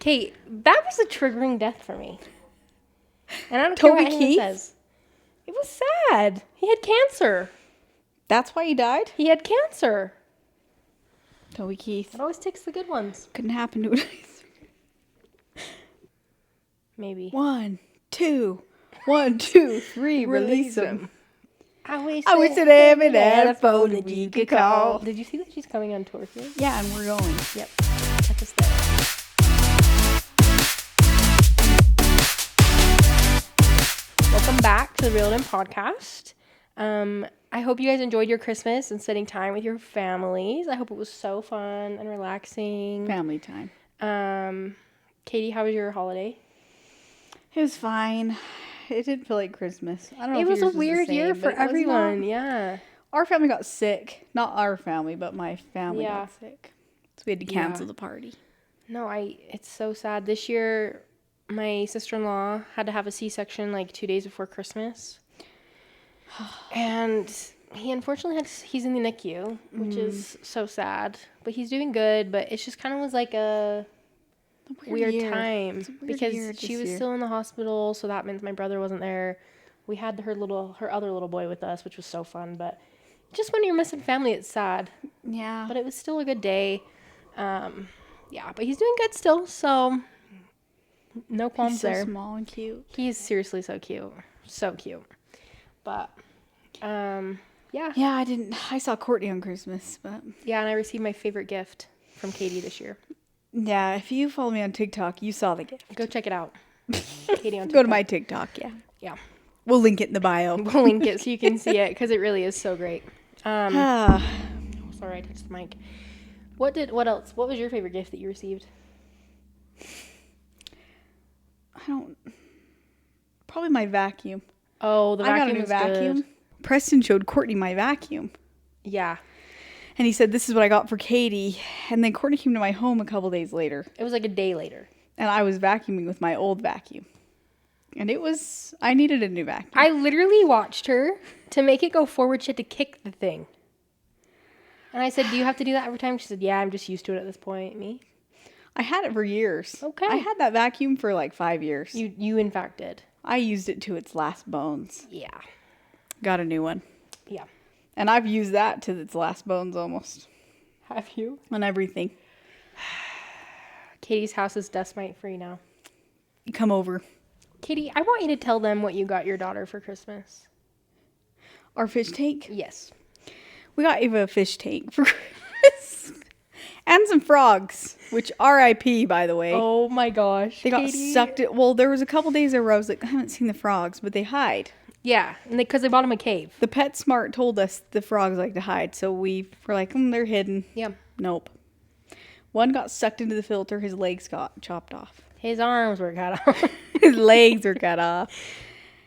Kate, that was a triggering death for me. And I don't care what anyone says. It was sad. He had cancer. That's why he died? He had cancer. Toby Keith. It always takes the good ones. Couldn't happen to it. Maybe. 1, 2, 1, 2, 3. Release him. I wish that Emmett had a phone that you could call. Did you see that she's coming on tour here? Yeah, and we're going. Yep. Check us there. Welcome back to the Real Them Podcast. I hope you guys enjoyed your Christmas and spending time with your families. I hope it was so fun and relaxing. Family time. Kaytee, how was your holiday? It was fine. It didn't feel like Christmas. I don't know. It was a weird year for everyone. Yeah. Our family got sick. Not our family, but my family got sick. So we had to cancel the party. No, it's so sad. This year, my sister-in-law had to have a C-section like 2 days before Christmas. And he unfortunately he's in the NICU, which is so sad. But he's doing good, but it just kind of was like a weird time because she was still in the hospital, so that means my brother wasn't there. We had her other little boy with us, which was so fun, but just when you're missing family, it's sad. Yeah. But it was still a good day. But he's doing good still, so no qualms there. He's so small and cute. He is seriously so cute. So cute. But, yeah. Yeah, I saw Courtney on Christmas, but. Yeah, and I received my favorite gift from Kaytee this year. Yeah, if you follow me on TikTok, you saw the gift. Go check it out. Kaytee on TikTok. Go to my TikTok, yeah. Yeah. We'll link it in the bio. We'll link it so you can see it, because it really is so great. Sorry, I touched the mic. What else? What was your favorite gift that you received? Probably my vacuum. Oh, the vacuum. I got a new vacuum. Good. Preston showed Courtney my vacuum. Yeah. And he said, this is what I got for Kaytee. And then Courtney came to my home a couple days later. It was like a day later. And I was vacuuming with my old vacuum. And I needed a new vacuum. I literally watched her. To make it go forward, she had to kick the thing. And I said, do you have to do that every time? She said, yeah, I'm just used to it at this point. Me? I had it for years. Okay. I had that vacuum for like 5 years. You in fact did. I used it to its last bones. Yeah. Got a new one. Yeah. And I've used that to its last bones almost. Have you? On everything. Katie's house is dust mite free now. Come over. Kaytee, I want you to tell them what you got your daughter for Christmas. Our fish tank? Yes. We got Ava a fish tank for Christmas. And some frogs, which RIP, by the way. Oh my gosh. They got sucked in. Well, there was a couple days there where I was like, I haven't seen the frogs, but they hide. Yeah, and because they bought them a cave. The PetSmart told us the frogs like to hide, so we were like, they're hidden. Yeah. Nope. One got sucked into the filter. His legs got chopped off. His arms were cut off. His legs were cut off.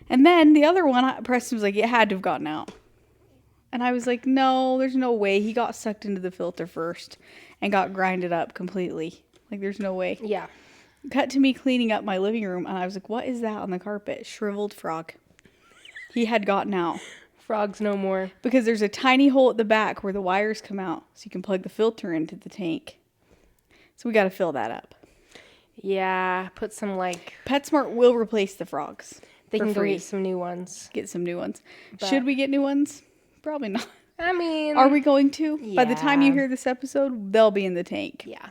And then the other one, Preston was like, it had to have gotten out. And I was like, no, there's no way. He got sucked into the filter first and got grinded up completely. Like, there's no way. Yeah. Cut to me cleaning up my living room, and I was like, what is that on the carpet? Shriveled frog. He had gotten out. Frogs no more. Because there's a tiny hole at the back where the wires come out, so you can plug the filter into the tank. So we got to fill that up. Yeah, put some PetSmart will replace the frogs. They can go get some new ones. Get some new ones. Should we get new ones? Probably not. I mean... Are we going to? Yeah. By the time you hear this episode, they'll be in the tank. Yeah.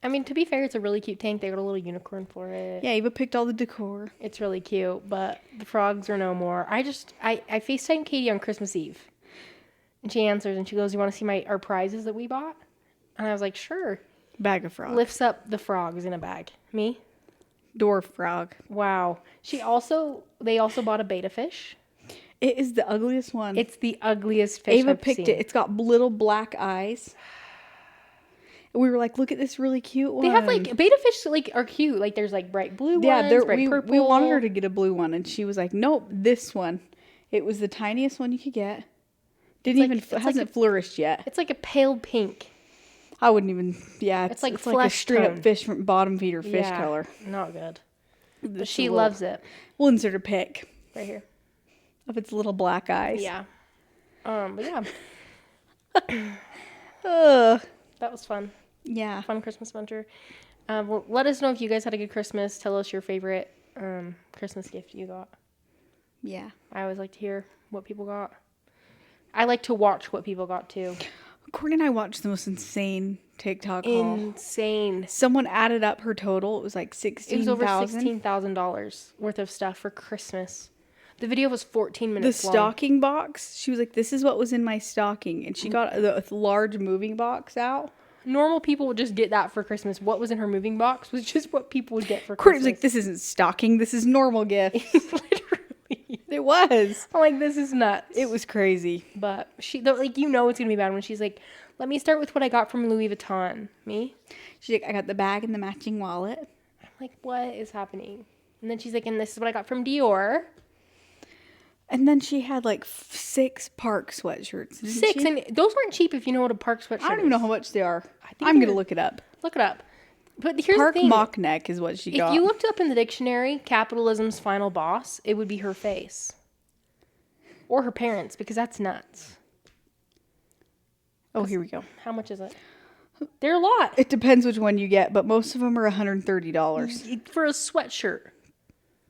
I mean, to be fair, it's a really cute tank. They got a little unicorn for it. Yeah, Eva picked all the decor. It's really cute, but the frogs are no more. I FaceTimed Kaytee on Christmas Eve. And she answers and she goes, you want to see our prizes that we bought? And I was like, sure. Bag of frogs. Lifts up the frogs in a bag. Me? Dwarf frog. Wow. They also bought a betta fish. It is the ugliest one. It's the ugliest fish Ava I've picked seen. it. It's got little black eyes. And we were like, look at this really cute one. They have betta fish are cute. There's bright blue ones, bright purple. We wanted her to get a blue one, and she was like, nope, this one. It was the tiniest one you could get. Hasn't flourished yet. It's like a pale pink. I wouldn't even. Yeah, it's like a straight up fish from bottom feeder fish color. Not good. But she loves it. We'll insert a pic right here of its little black eyes. Yeah. But yeah. That was fun. Yeah. Fun Christmas adventure. Well, let us know if you guys had a good Christmas. Tell us your favorite Christmas gift you got. Yeah. I always like to hear what people got. I like to watch what people got too. Courtney and I watched the most insane TikTok haul. Insane. Someone added up her total. It was like $16,000. It was over $16,000 worth of stuff for Christmas. The video was 14 minutes long. The stocking box, she was like, this is what was in my stocking. And she got the large moving box out. Normal people would just get that for Christmas. What was in her moving box was just what people would get for Courtney's Christmas. like, this isn't stocking. This is normal gift. Literally. It was. I'm like, this is nuts. It was crazy. But she, like, you know it's going to be bad when she's like, let me start with what I got from Louis Vuitton. Me? She's like, I got the bag and the matching wallet. I'm like, what is happening? And then she's like, and this is what I got from Dior. And then she had like 6 park sweatshirts. 6, and those weren't cheap if you know what a park sweatshirt is. I don't even know how much they are. think I'm going to look it up. Look it up. But here's Park the thing. mock neck is what she got. If you looked up in the dictionary, capitalism's final boss, it would be her face. Or her parents, because that's nuts. Oh, here we go. How much is it? They're a lot. It depends which one you get, but most of them are $130. For a sweatshirt.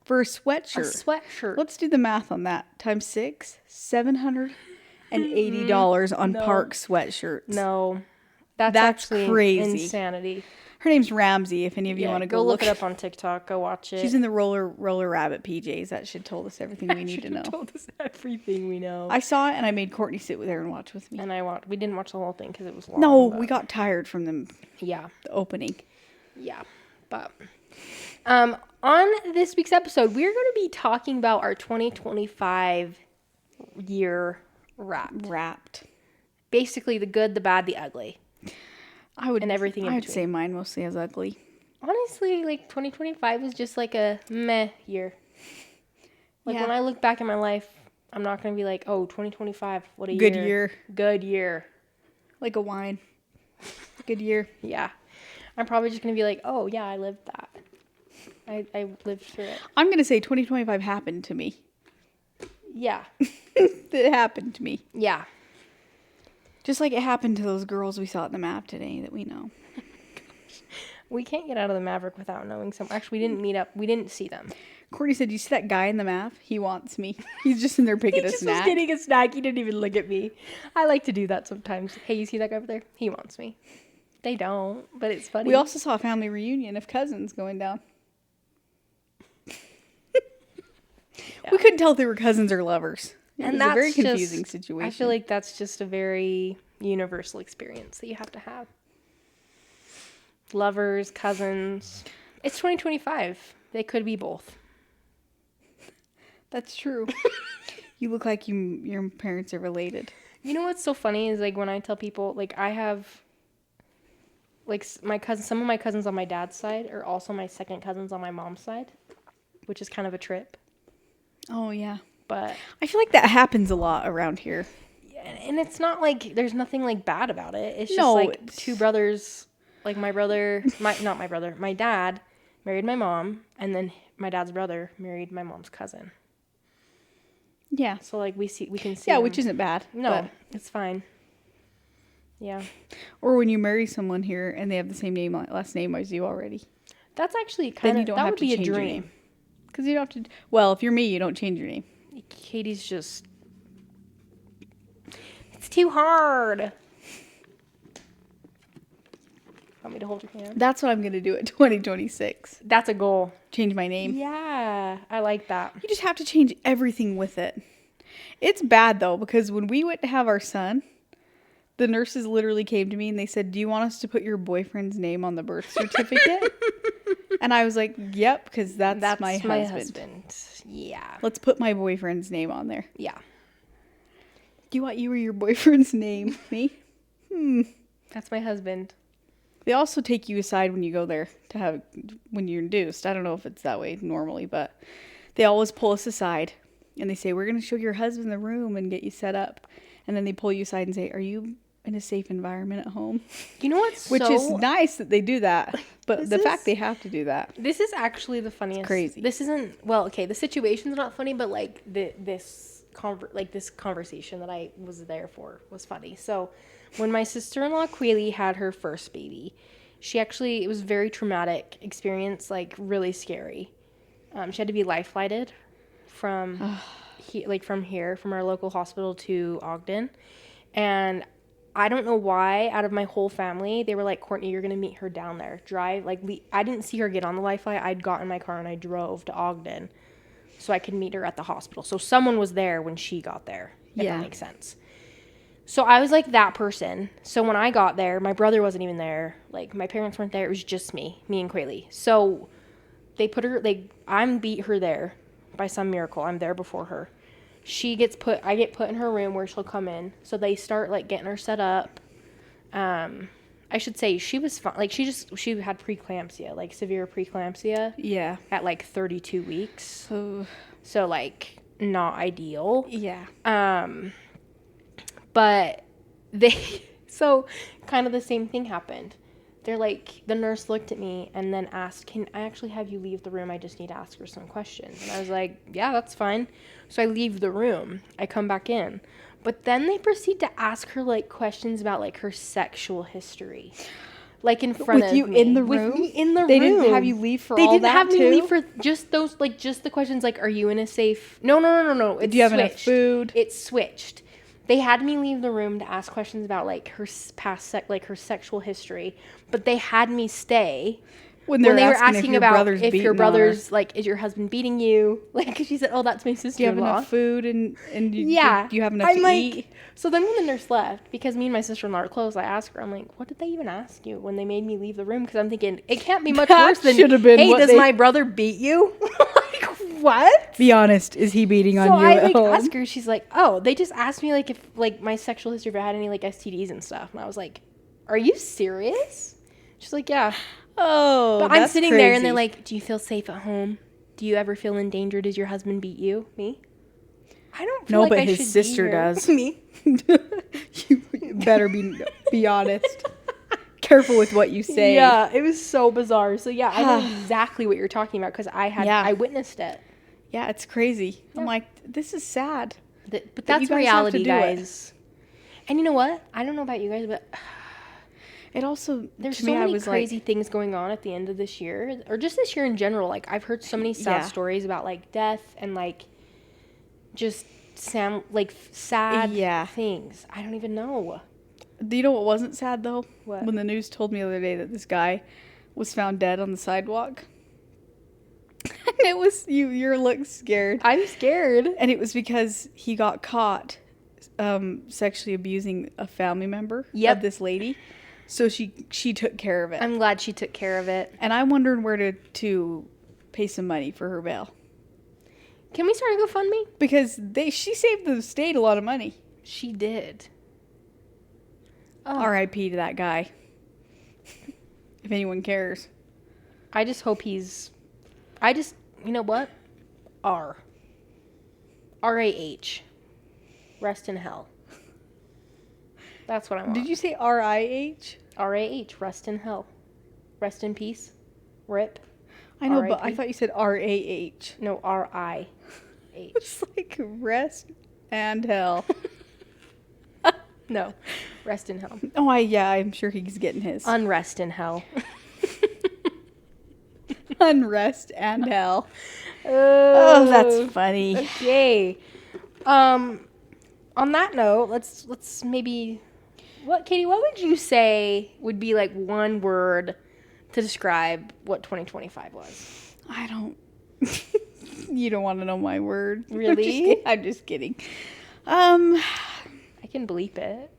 For a sweatshirt. A sweatshirt. Let's do the math on that. Times 6, $780 on Park sweatshirts. No. That's actually crazy. Insanity. Her name's Ramsey, if any of you want to go look it up on TikTok. Go watch it. She's in the roller rabbit PJs. That should told us everything we need to know. Told us everything we know. I saw it and I made Courtney sit there and watch with me. And we didn't watch the whole thing because it was long. No, we got tired from the opening. Yeah, but on this week's episode, we're going to be talking about our 2025 year wrapped. Basically, the good, the bad, the ugly. And everything in I would between. say mine mostly as ugly. Honestly, like 2025 was just like a meh year. Like when I look back at my life, I'm not going to be like, oh, 2025, what a Good year. Good year. Like a wine. Good year. Yeah. I'm probably just going to be like, oh, yeah, I lived that. I lived through it. I'm going to say 2025 happened to me. Yeah. It happened to me. Yeah. Just like it happened to those girls we saw at the map today that we know. We can't get out of the Maverick without knowing some. Actually, we didn't meet up. We didn't see them. Courtney said, you see that guy in the map? He wants me. He's just in there picking a snack. He just was getting a snack. He didn't even look at me. I like to do that sometimes. Hey, you see that guy over there? He wants me. They don't, but it's funny. We also saw a family reunion of cousins going down. We couldn't tell if they were cousins or lovers. It was a very confusing situation. I feel like that's just a very universal experience that you have to have. Lovers, cousins. It's 2025. They could be both. That's true. You look like your parents are related. You know what's so funny is like when I tell people, like I have, like some of my cousins on my dad's side are also my second cousins on my mom's side, which is kind of a trip. Oh, yeah. But I feel like that happens a lot around here. And it's not like there's nothing like bad about it. It's just like two brothers, like my dad married my mom, and then my dad's brother married my mom's cousin. Yeah. So like we can see. Yeah, them. which isn't bad. No, it's fine. Yeah. Or when you marry someone here and they have the same last name as you already. That's actually kind of, that would be a dream. Because you don't have to, well, if you're me, you don't change your name. Katie's just, it's too hard. Want me to hold your hand? That's what I'm going to do at 2026. That's a goal. Change my name. Yeah, I like that. You just have to change everything with it. It's bad, though, because when we went to have our son, the nurses literally came to me and they said, do you want us to put your boyfriend's name on the birth certificate? And I was like, yep, because that's my husband. Yeah. Let's put my boyfriend's name on there. Yeah. Do you want you or your boyfriend's name? Me? That's my husband. They also take you aside when you go there when you're induced. I don't know if it's that way normally, but they always pull us aside and they say, we're going to show your husband the room and get you set up. And then they pull you aside and say, are you in a safe environment at home? You know what's Which is nice that they do that. But the fact they have to do that. This is actually the funniest. It's crazy. This isn't, well, okay, the situation's not funny, but like this conversation that I was there for was funny. So when my sister-in-law Quealy had her first baby, it was a very traumatic experience, like really scary. She had to be life flighted from from our local hospital to Ogden. And I don't know why, out of my whole family, they were like, Courtney, you're going to meet her down there. Drive. I didn't see her get on the life flight. I'd got in my car and I drove to Ogden so I could meet her at the hospital. So someone was there when she got there, if that makes sense. So I was like that person. So when I got there, my brother wasn't even there. Like, my parents weren't there. It was just me and Kaylee. So they put her, I'm beat her there by some miracle. I'm there before her. I get put in her room where she'll come in. So they start like getting her set up. I should say she was fine. Like, she had preeclampsia, like severe preeclampsia. Yeah. At like 32 weeks. Oh. So like not ideal. Yeah. But so kind of the same thing happened. They're like, the nurse looked at me and then asked, can I actually have you leave the room? I just need to ask her some questions. And I was like, yeah, that's fine. So I leave the room. I come back in. But then they proceed to ask her, like, questions about, like, her sexual history. Like, in front of me. With you in the room? With me in the room. They didn't have you leave for all that, too? They didn't have me leave for just those, like, just the questions, like, are you in a safe... No. Do you have enough food? It switched. They had me leave the room to ask questions about, like, her her sexual history. But they had me stay... When they were asking about if your brother's, like, is your husband beating you? Like, cause she said, oh, that's my sister-in-law. Do you have enough food and do you have enough to eat? So then when the nurse left, because me and my sister-in-law are close, I asked her, I'm like, what did they even ask you when they made me leave the room? Because I'm thinking, it can't be much worse than, hey, does my brother beat you? Like, what? Be honest, is he beating on you at home? So I asked her, she's like, oh, they just asked me, like, if, like, my sexual history, if I had any, like, STDs and stuff. And I was like, are you serious? She's like, yeah. Oh, but I'm sitting there and they're like, do you feel safe at home? Do you ever feel endangered? Does your husband beat you? Me? I don't feel like but his sister does. Me? You better be honest. Careful with what you say. Yeah, it was so bizarre. So yeah, I know exactly what you're talking about because I witnessed it. Yeah, it's crazy. Yeah. I'm like, this is sad. But that's reality, guys. And you know what? I don't know about you guys, but... It also, there's so many crazy things going on at the end of this year, or just this year in general. Like, I've heard so many sad stories about, like, death and, like, just sad things. I don't even know. Do you know what wasn't sad, though? What? When the news told me the other day that this guy was found dead on the sidewalk. And it was, you look scared. I'm scared. And it was because he got caught sexually abusing a family member of this lady. So she took care of it. I'm glad she took care of it. And I'm wondering where to pay some money for her bail. Can we start a GoFundMe? Because she saved the state a lot of money. She did. Oh. R.I.P. to that guy. If anyone cares. I just hope you know what? R-A-H. Rest in hell. That's what I want. Did you say R-I-H? R-A-H. Rest in hell. Rest in peace. RIP. I know, R-I-P. but I thought you said R-A-H. No, R-I-H. It's like rest and hell. No. Rest in hell. Oh, I'm sure he's getting his. Unrest in hell. Unrest and hell. Oh, that's funny. Okay. On that note, let's maybe... Kaytee, what would you say would be like one word to describe what 2025 was? I don't... You don't want to know my word. Really? I'm just kidding. I can bleep it.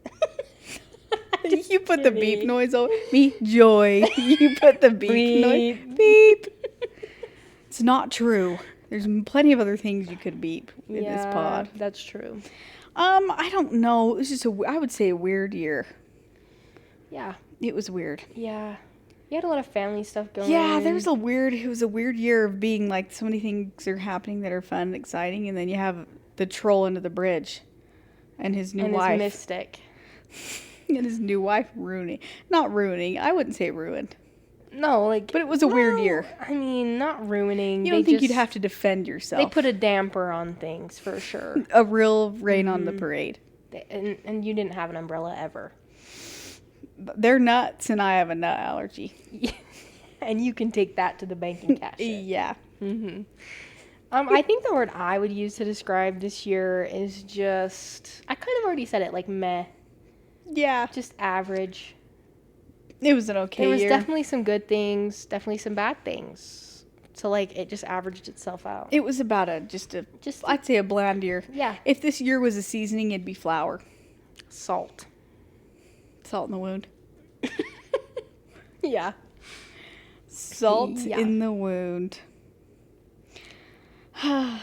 You put the beep noise over me. Joy. You put the beep noise. Beep. It's not true. There's plenty of other things you could beep in this pod. That's true. I don't know. It was just I would say a weird year. Yeah. It was weird. Yeah. You had a lot of family stuff going on. Yeah, it was a weird year of being like so many things are happening that are fun and exciting, and then you have the troll under the bridge and his new wife. And his mystic. And his new wife not ruining. I wouldn't say ruined. No, like... But it was a weird year. I mean, not ruining. You don't think you'd have to defend yourself. They put a damper on things, for sure. A real rain on the parade. And you didn't have an umbrella ever. They're nuts, and I have a nut allergy. And you can take that to the bank and cash it. Yeah. Mm-hmm. I think the word I would use to describe this year is just, I kind of already said it, like meh. Yeah. Just average. It was an okay year. There was definitely some good things, definitely some bad things. So, like, it just averaged itself out. It was about I'd say a bland year. Yeah. If this year was a seasoning, it'd be flour. Salt. Salt in the wound. Yeah. Salt in the wound. I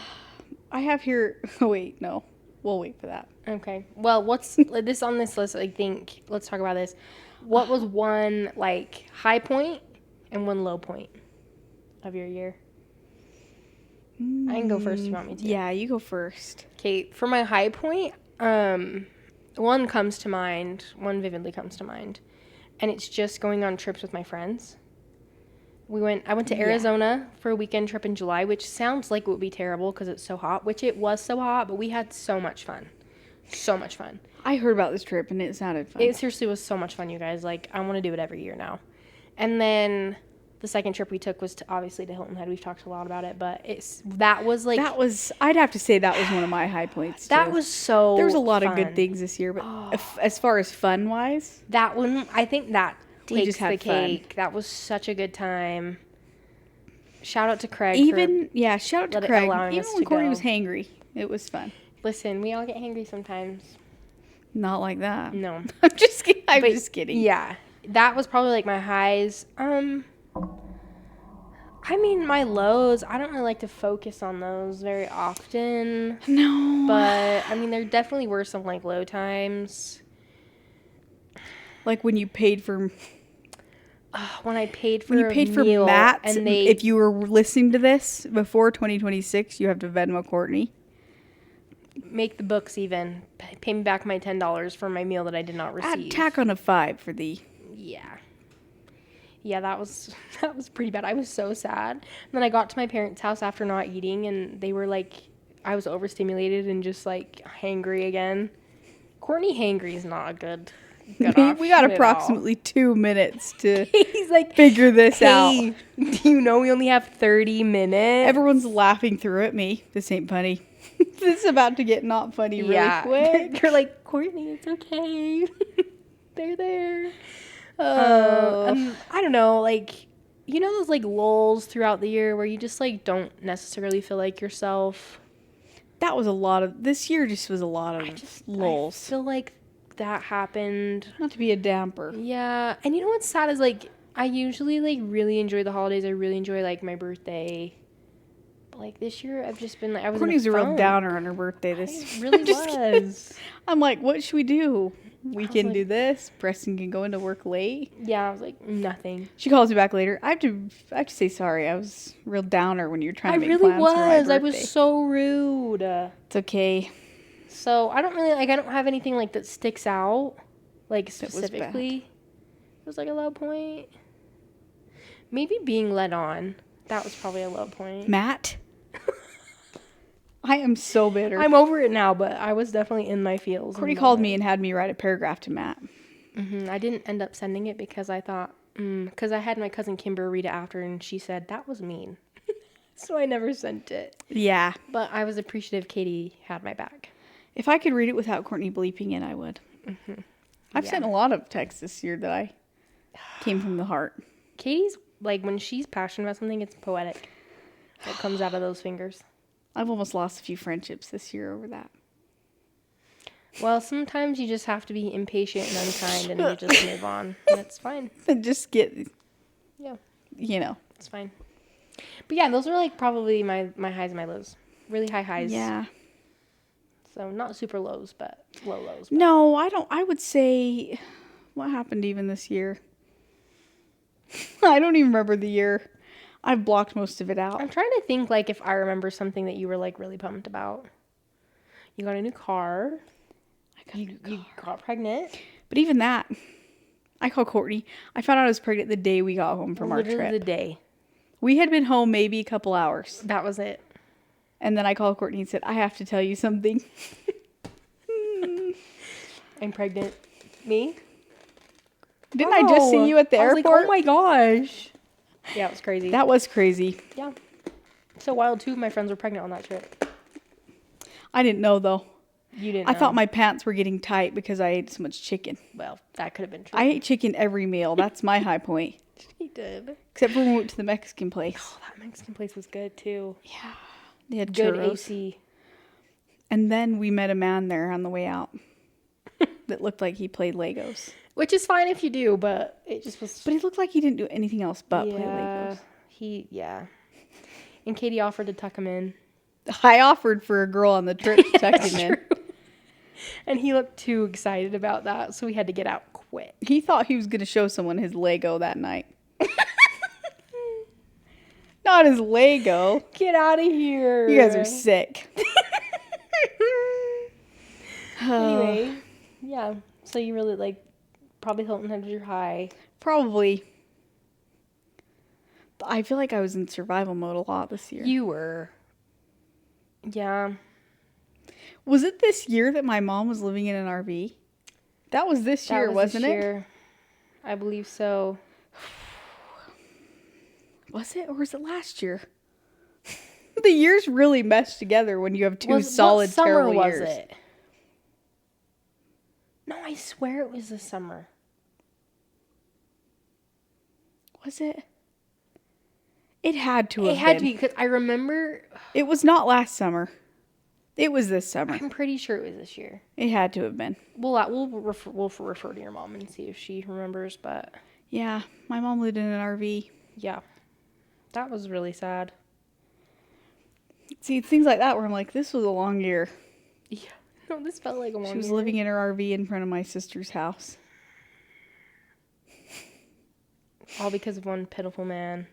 have here... Oh, wait, no. We'll wait for that. Okay. Well, what's this on this list? I think, let's talk about this. What was one, like, high point and one low point of your year? I can go first if you want me to. Yeah, you go first. Okay, for my high point, one comes to mind, one vividly comes to mind, and it's just going on trips with my friends. I went to Arizona for a weekend trip in July, which sounds like it would be terrible because it's so hot, which it was so hot, but we had so much fun. So much fun. I heard about this trip and it sounded fun. It seriously was so much fun, you guys. Like, I want to do it every year now. And then the second trip we took was obviously to Hilton Head. We've talked a lot about it, but I'd have to say that was one of my high points too. That was so There was a lot fun. of good things this year, but as far as fun wise, that one, I think that takes the cake. Fun. That was such a good time. Shout out to Craig. Shout out to Craig. Even when Courtney was hangry, it was fun. Listen, we all get hangry sometimes. Not like that. No. I'm just kidding. I'm just kidding. Yeah. That was probably like my highs. I mean, my lows, I don't really like to focus on those very often. No. But, I mean, there definitely were some, like, low times. Like when you paid for... when I paid for Matt, and if you were listening to this before 2026, you have to Venmo Courtney. Make the books even. Pay me back my $10 for my meal that I did not receive. Tack on a 5 for the... Yeah. Yeah, that was pretty bad. I was so sad. And then I got to my parents' house after not eating, and they were like, I was overstimulated and just like hangry again. Courtney hangry is not a good option. We got approximately 2 minutes to He's like, figure this out. Do you know we only have 30 minutes? Everyone's laughing through at me. This ain't funny. This is about to get not funny really quick. You're like, Courtney, it's okay. They're there. I don't know, like, you know those like lulls throughout the year where you just like don't necessarily feel like yourself? This year just was a lot of lulls. I feel like that happened. Not to be a damper. Yeah. And you know what's sad is like I usually like really enjoy the holidays. I really enjoy like my birthday. But like this year I've just been like Courtney's a real downer on her birthday this year. It really was. I'm like, what should we do? We can like, do this. Preston can go into work late. Yeah, I was like, nothing. She calls me back later. I have to say sorry. I was a real downer when you were trying to make plans for my birthday. I was so rude. It's okay. So I don't have anything like that sticks out, like specifically. It was like a low point. Maybe being led on. That was probably a low point. Matt? I am so bitter. I'm over it now, but I was definitely in my feels. Courtney called me and had me write a paragraph to Matt. Mm-hmm. I didn't end up sending it because I thought, because I had my cousin Kimber read it after, and she said, that was mean. So I never sent it. Yeah. But I was appreciative Kaytee had my back. If I could read it without Courtney bleeping it, I would. Mm-hmm. I've sent a lot of texts this year that I came from the heart. Kaytee's, like, when she's passionate about something, it's poetic. It comes out of those fingers. I've almost lost a few friendships this year over that. Well, sometimes you just have to be impatient and unkind and you just move on. That's fine. And just get... Yeah. You know. It's fine. But yeah, those are like probably my highs and my lows. Really high highs. Yeah. So not super lows, but low lows. But. No, I don't. I would say... What happened even this year? I don't even remember the year. I've blocked most of it out. I'm trying to think, like, if I remember something that you were, like, really pumped about. You got a new car. You got pregnant. But even that, I called Courtney. I found out I was pregnant the day we got home from our trip. Literally the day. We had been home maybe a couple hours. That was it. And then I called Courtney and said, I have to tell you something. I'm pregnant. Me? Didn't I just see you at the airport? I was like, oh my gosh. Yeah, it was crazy. That was crazy. Yeah. So wild, two of my friends were pregnant on that trip. I didn't know, though. You didn't I know. thought my pants were getting tight because I ate so much chicken. Well, that could have been true. I ate chicken every meal. That's my high point. She did. Except for when we went to the Mexican place. Oh, that Mexican place was good, too. Yeah. They had good churros. AC. And then we met a man there on the way out that looked like he played Legos. Which is fine if you do, but it just was... But he looked like he didn't do anything else but play Legos. And Kaytee offered to tuck him in. I offered for a girl on the trip to tuck him in. And he looked too excited about that, so we had to get out quick. He thought he was going to show someone his Lego that night. Not his Lego. Get out of here. You guys are sick. Anyway, yeah. So you really like probably Hilton Head was your high. Probably. I feel like I was in survival mode a lot this year. You were. Yeah. Was it this year that my mom was living in an RV? That was this year, wasn't it? I believe so. Was it, or was it last year? The years really meshed together when you have two solid, terrible years. What summer was it? No, I swear it was this summer. Was it? It had to have been. It had to be, because I remember... It was not last summer. It was this summer. I'm pretty sure it was this year. It had to have been. We'll refer to your mom and see if she remembers, but... Yeah, my mom lived in an RV. Yeah. That was really sad. See, things like that where I'm like, this was a long year. Yeah. No, this felt like a long year. She was living in her RV in front of my sister's house. All because of one pitiful man.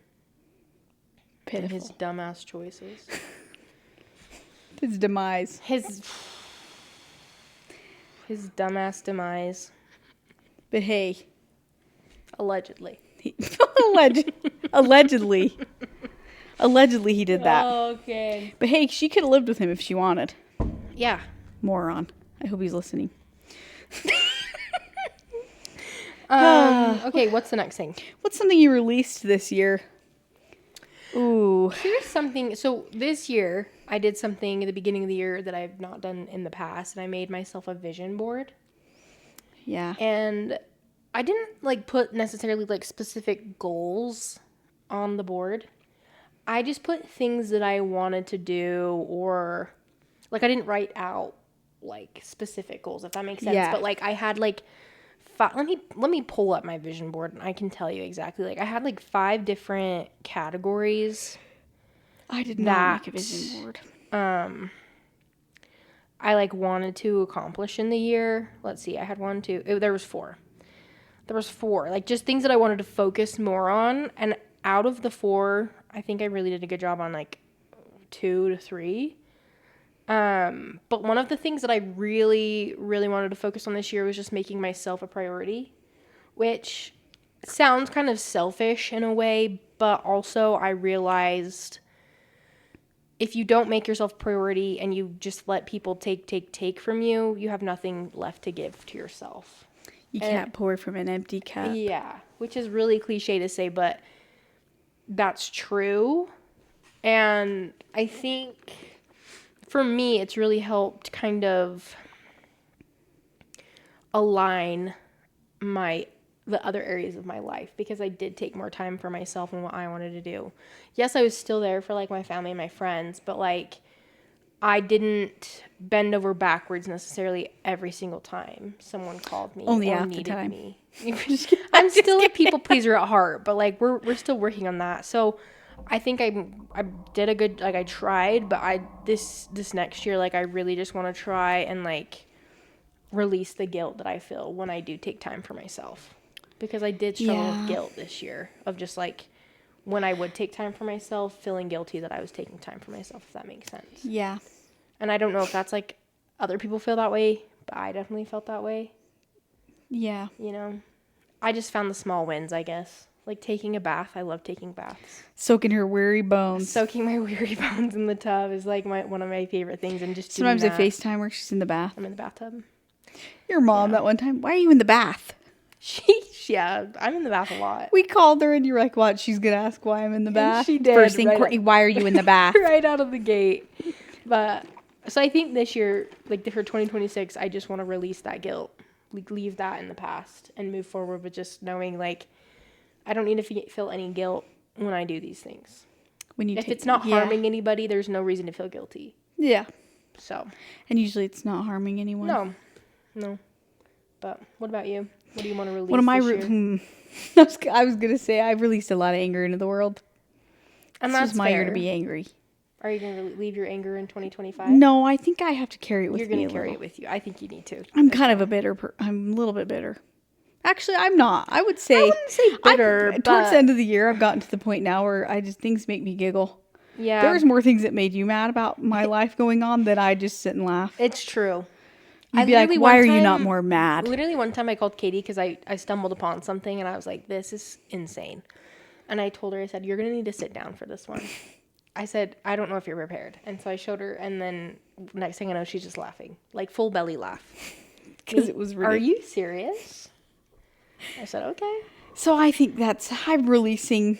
Pitiful. And his dumbass choices. His demise. His dumbass demise. But hey. Allegedly. Allegedly. Allegedly he did that. Okay. But hey, she could have lived with him if she wanted. Yeah. Moron. I hope he's listening. Okay, what's the next thing? What's something you released this year? Ooh. Here's something. So this year, I did something at the beginning of the year that I've not done in the past, and I made myself a vision board. Yeah. And I didn't put necessarily specific goals on the board. I just put things that I wanted to do, or I didn't write out specific goals, if that makes sense. Yeah. But I had let me pull up my vision board and I can tell you exactly. I had 5 different categories. I did not make a vision board. I wanted to accomplish in the year. Let's see. I had 1, 2. There was 4. There was 4. Just things that I wanted to focus more on. And out of the 4, I think I really did a good job on 2 to 3. But one of the things that I really, really wanted to focus on this year was just making myself a priority, which sounds kind of selfish in a way, but also I realized if you don't make yourself a priority and you just let people take from you, you have nothing left to give to yourself. You can't pour from an empty cup. Yeah, which is really cliche to say, but that's true. And I think for me, it's really helped kind of align the other areas of my life, because I did take more time for myself and what I wanted to do. Yes, I was still there for my family and my friends, but I didn't bend over backwards necessarily every single time someone called me or needed me. I'm still a people pleaser at heart, but we're still working on that. So I think I did a good, I tried, but this next year, I really just want to try and release the guilt that I feel when I do take time for myself, because I did struggle with guilt this year of just when I would take time for myself, feeling guilty that I was taking time for myself, if that makes sense. Yeah. And I don't know if that's other people feel that way, but I definitely felt that way. Yeah. I just found the small wins, I guess. Taking a bath. I love taking baths. Soaking her weary bones. Soaking my weary bones in the tub is one of my favorite things. And just sometimes I FaceTime her. She's in the bath. I'm in the bathtub. Your mom that one time. Why are you in the bath? She Yeah, I'm in the bath a lot. We called her and you were like, what? She's going to ask why I'm in the bath? And she did. First thing, Courtney, why are you in the bath? Right out of the gate. But, so I think this year, like for 2026, I just want to release that guilt. Like leave that in the past and move forward with just knowing like, I don't need to feel any guilt when I do these things. If it's not harming anybody, there's no reason to feel guilty. Yeah. So. And usually it's not harming anyone. No. But what about you? What do you want to release One of my this year? I was going to say I've released a lot of anger into the world. And this that's was my fair. year to be angry. Are you going to leave your anger in 2025? No, I think I have to carry it with me. You're going to carry it with you. I think you need to. I'm kind of I'm a little bit bitter. Actually, I'm not. I wouldn't say bitter, but towards the end of the year, I've gotten to the point now where things make me giggle. Yeah. There's more things that made you mad about my life going on than I just sit and laugh. It's true. You'd be like, why are you not more mad? Literally one time I called Kaytee because I stumbled upon something and I was like, this is insane. And I told her, I said, you're going to need to sit down for this one. I said, I don't know if you're prepared. And so I showed her, and then next thing I know, she's just laughing. Like full belly laugh. Because it was ridiculous. Are you serious? I said, okay. So I think I'm releasing,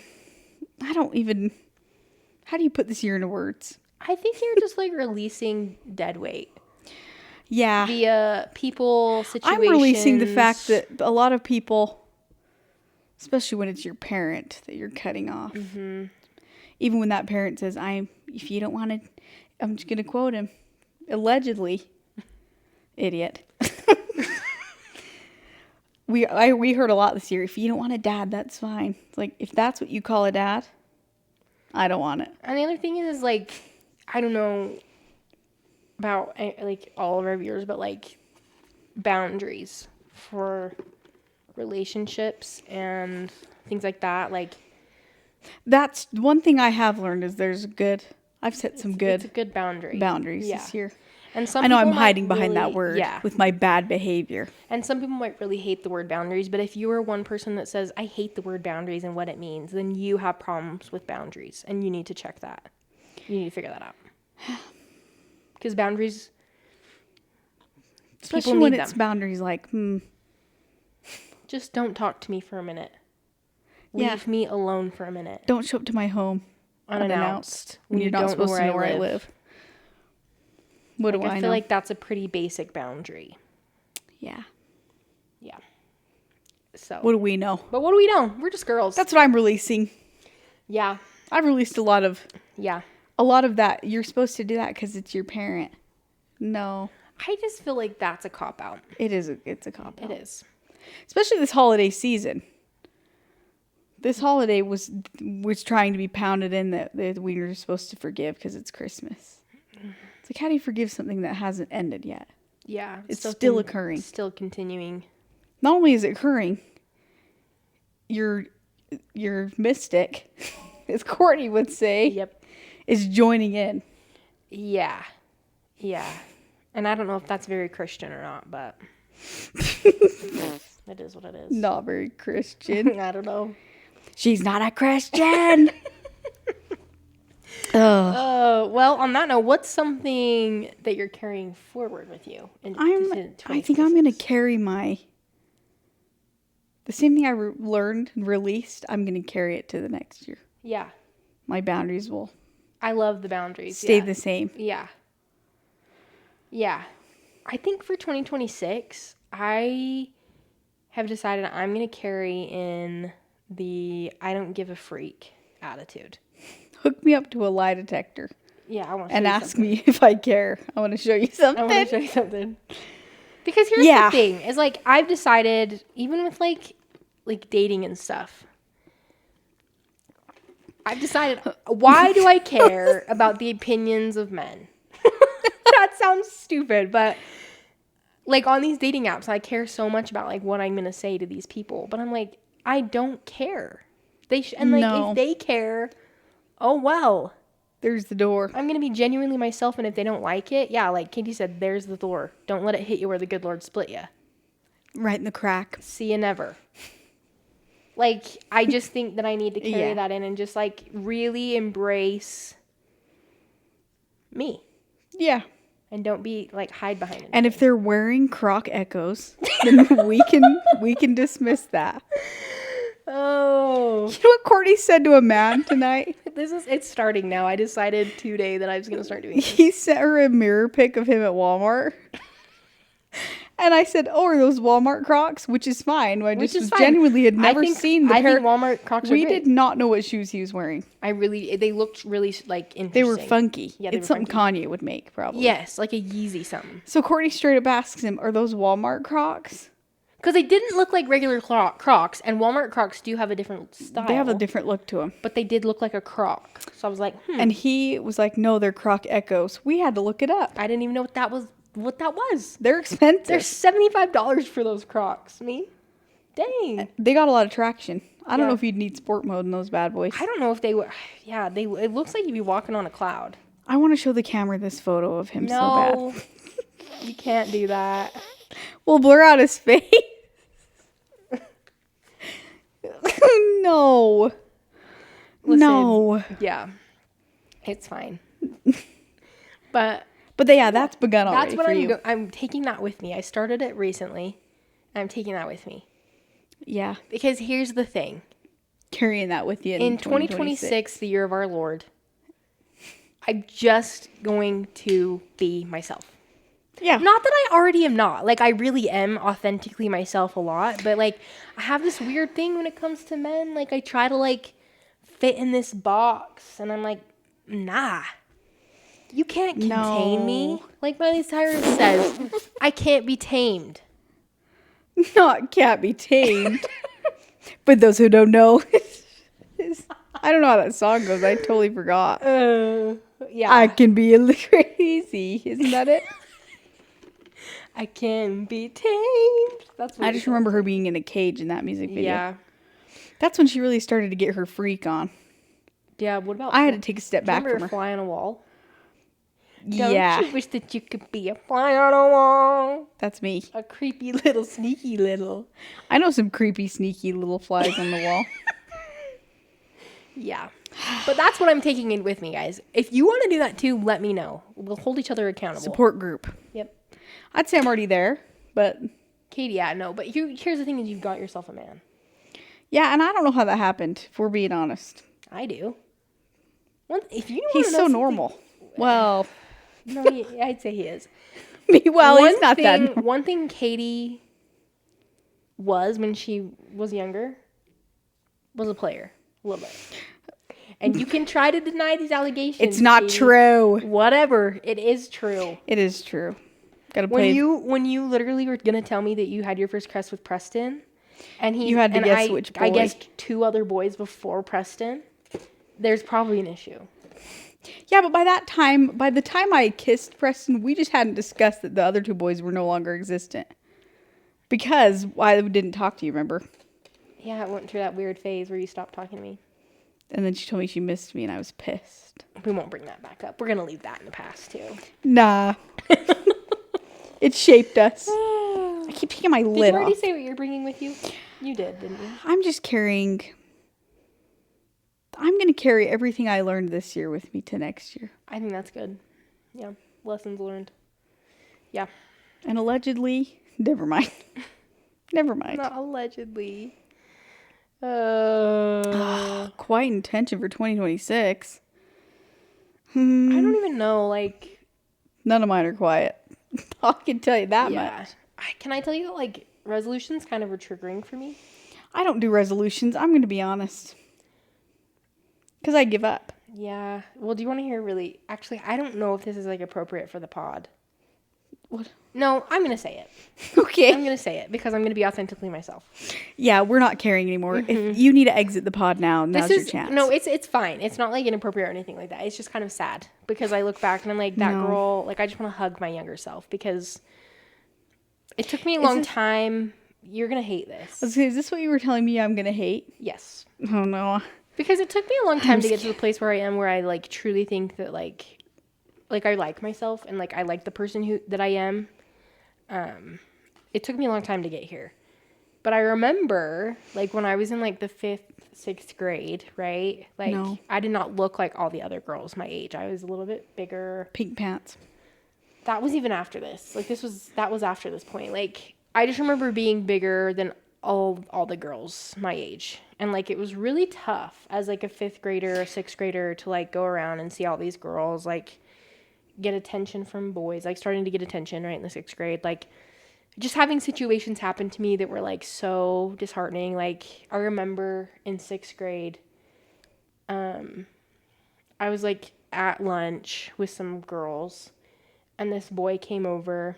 how do you put this year into words? I think you're just like releasing dead weight. Yeah. Via people, situations. I'm releasing the fact that a lot of people, especially when it's your parent that you're cutting off. Mm-hmm. Even when that parent says, if you don't want to, I'm just going to quote him, allegedly, idiot. We heard a lot this year. If you don't want a dad, that's fine. It's like, if that's what you call a dad, I don't want it. And the other thing is like, I don't know about like all of our viewers, but like boundaries for relationships and things like that. Like that's one thing I have learned is I've set some good boundaries this year. And some I know I'm people hiding behind that word with my bad behavior. And some people might really hate the word boundaries, but if you are one person that says, I hate the word boundaries and what it means, then you have problems with boundaries and you need to check that. You need to figure that out. Because boundaries, especially when it's boundaries like, just don't talk to me for a minute. Leave me alone for a minute. Don't show up to my home unannounced when you're not supposed to know where I live. What do I know? I feel like that's a pretty basic boundary. Yeah. Yeah. So. What do we know? But what do we know? We're just girls. That's what I'm releasing. Yeah. I've released a lot of that. You're supposed to do that because it's your parent. No. I just feel like that's a cop-out. It's a cop-out. It is. Especially this holiday season. This holiday was trying to be pounded in that we were supposed to forgive because it's Christmas. It's like, how do you forgive something that hasn't ended yet? Yeah. It's still occurring. Still continuing. Not only is it occurring, your mystic, as Courtney would say, is joining in. Yeah. Yeah. And I don't know if that's very Christian or not, but it is what it is. Not very Christian. I don't know. She's not a Christian. Well, on that note, what's something that you're carrying forward with you? I think I'm going to carry the same thing I learned and released. I'm going to carry it to the next year. Yeah. My boundaries will. I love the boundaries. Stay the same. Yeah. Yeah. I think for 2026, I have decided I'm going to carry in the I don't give a freak attitude. Hook me up to a lie detector. Yeah, I want to and ask me if I care. I want to show you something. Because here's the thing: is like I've decided, even with like dating and stuff, I've decided why do I care about the opinions of men? That sounds stupid, but like on these dating apps, I care so much about like what I'm gonna say to these people. But I'm like, I don't care. If they care. Oh, well. There's the door. I'm going to be genuinely myself, and if they don't like it, like Kaytee said, there's the door. Don't let it hit you where the good Lord split you. Right in the crack. See you never. Like, I just think that I need to carry that in and just, like, really embrace me. Yeah. And don't be like hide behind it. And if they're wearing Croc Echoes, then we can dismiss that. Oh. You know what Courtney said to a man tonight? It's starting now. I decided today that I was going to start doing this. He sent her a mirror pic of him at Walmart. And I said, "Oh, are those Walmart Crocs?" Which is fine. I genuinely had never seen the pair. I think Walmart Crocs are We great. did not know what shoes he was wearing. They looked really like interesting. They were funky. Yeah, it's something Kanye would make, probably. Yes, like a Yeezy something. So Courtney straight up asks him, "Are those Walmart Crocs?" Because they didn't look like regular Crocs, and Walmart Crocs do have a different style. They have a different look to them. But they did look like a Croc. So I was like, And he was like, "No, they're Croc Echoes." We had to look it up. I didn't even know what that was. They're expensive. They're $75 for those Crocs. Me? Dang. They got a lot of traction. I don't know if you'd need sport mode in those bad boys. I don't know if they would. Yeah, it looks like you'd be walking on a cloud. I want to show the camera this photo of him so bad. No, you can't do that. We'll blur out his face. No. Listen, no. Yeah, it's fine. But that's begun already. That's what for you. I'm taking that with me. I started it recently. I'm taking that with me. Yeah. Because here's the thing. Carrying that with you in 2026, the year of our Lord, I'm just going to be myself. Yeah. Not that I already am not. Like, I really am authentically myself a lot. But, like, I have this weird thing when it comes to men. Like, I try to, like, fit in this box. And I'm like, nah. You can't contain me. Like Miley Cyrus says, I can't be tamed. Not can't be tamed. But those who don't know, I don't know how that song goes. I totally forgot. Yeah. I can be a little crazy. Isn't that it? I can be tamed. That's what I just remember her being in a cage in that music video. Yeah. That's when she really started to get her freak on. Yeah, what about... I had to take a step back from her. Fly on a Wall? Yeah. Don't you wish that you could be a fly on a wall? That's me. A creepy little, sneaky little. I know some creepy, sneaky little flies on the wall. Yeah. But that's what I'm taking in with me, guys. If you want to do that too, let me know. We'll hold each other accountable. Support group. Yep. I'd say I'm already there, but... Kaytee, yeah, no. But here's the thing is you've got yourself a man. Yeah, and I don't know how that happened, if we're being honest. I do. If you He's so normal. Well... No, I'd say he is. Well, he's not that. One thing Kaytee was when she was younger was a player. A little bit. And you can try to deny these allegations. It's not Kaytee. True. Whatever. It is true. It is true. Gotta play. When you literally were gonna tell me that you had your first crush with Preston, and you had to guess which boy. I guessed 2 other boys before Preston. There's probably an issue. Yeah, but by the time I kissed Preston, we just hadn't discussed that the other 2 boys were no longer existent. Because I didn't talk to you, remember? Yeah, it went through that weird phase where you stopped talking to me. And then she told me she missed me, and I was pissed. We won't bring that back up. We're going to leave that in the past, too. Nah. It shaped us. I keep taking my lid off. Did you already say what you're bringing with you? You did, didn't you? I'm going to carry everything I learned this year with me to next year. I think that's good. Yeah. Lessons learned. Yeah. And allegedly, never mind. Never mind. Not allegedly. Quiet intention for 2026. I don't even know, like... None of mine are quiet. I can tell you that much. Can I tell you that, like, resolutions kind of are triggering for me? I don't do resolutions. I'm going to be honest. Because I give up. Yeah. Well, do you want to hear really... Actually, I don't know if this is, like, appropriate for the pod. What? No, I'm going to say it. Okay. I'm going to say it because I'm going to be authentically myself. Yeah, we're not caring anymore. If you need to exit the pod now, now's your chance. No, it's fine. It's not, like, inappropriate or anything like that. It's just kind of sad because I look back and I'm like, that girl... Like, I just want to hug my younger self because it took me a long time. You're going to hate this. Is this what you were telling me I'm going to hate? Yes. Oh, no. Because it took me a long time to get to the place where I am, where I, like, truly think that, like I like myself and, like, I like the person that I am. It took me a long time to get here. But I remember, like, when I was in, like, the 5th, 6th grade, right? Like, I did not look like all the other girls my age. I was a little bit bigger. Pink pants. that was even after this. Like, that was after this point. Like, I just remember being bigger than all the girls my age. And, like, it was really tough as, like, a 5th grader or 6th grader to, like, go around and see all these girls, like, get attention from boys. Like, starting to get attention, right, in the 6th grade. Like, just having situations happen to me that were, like, so disheartening. Like, I remember in 6th grade, I was, like, at lunch with some girls, and this boy came over,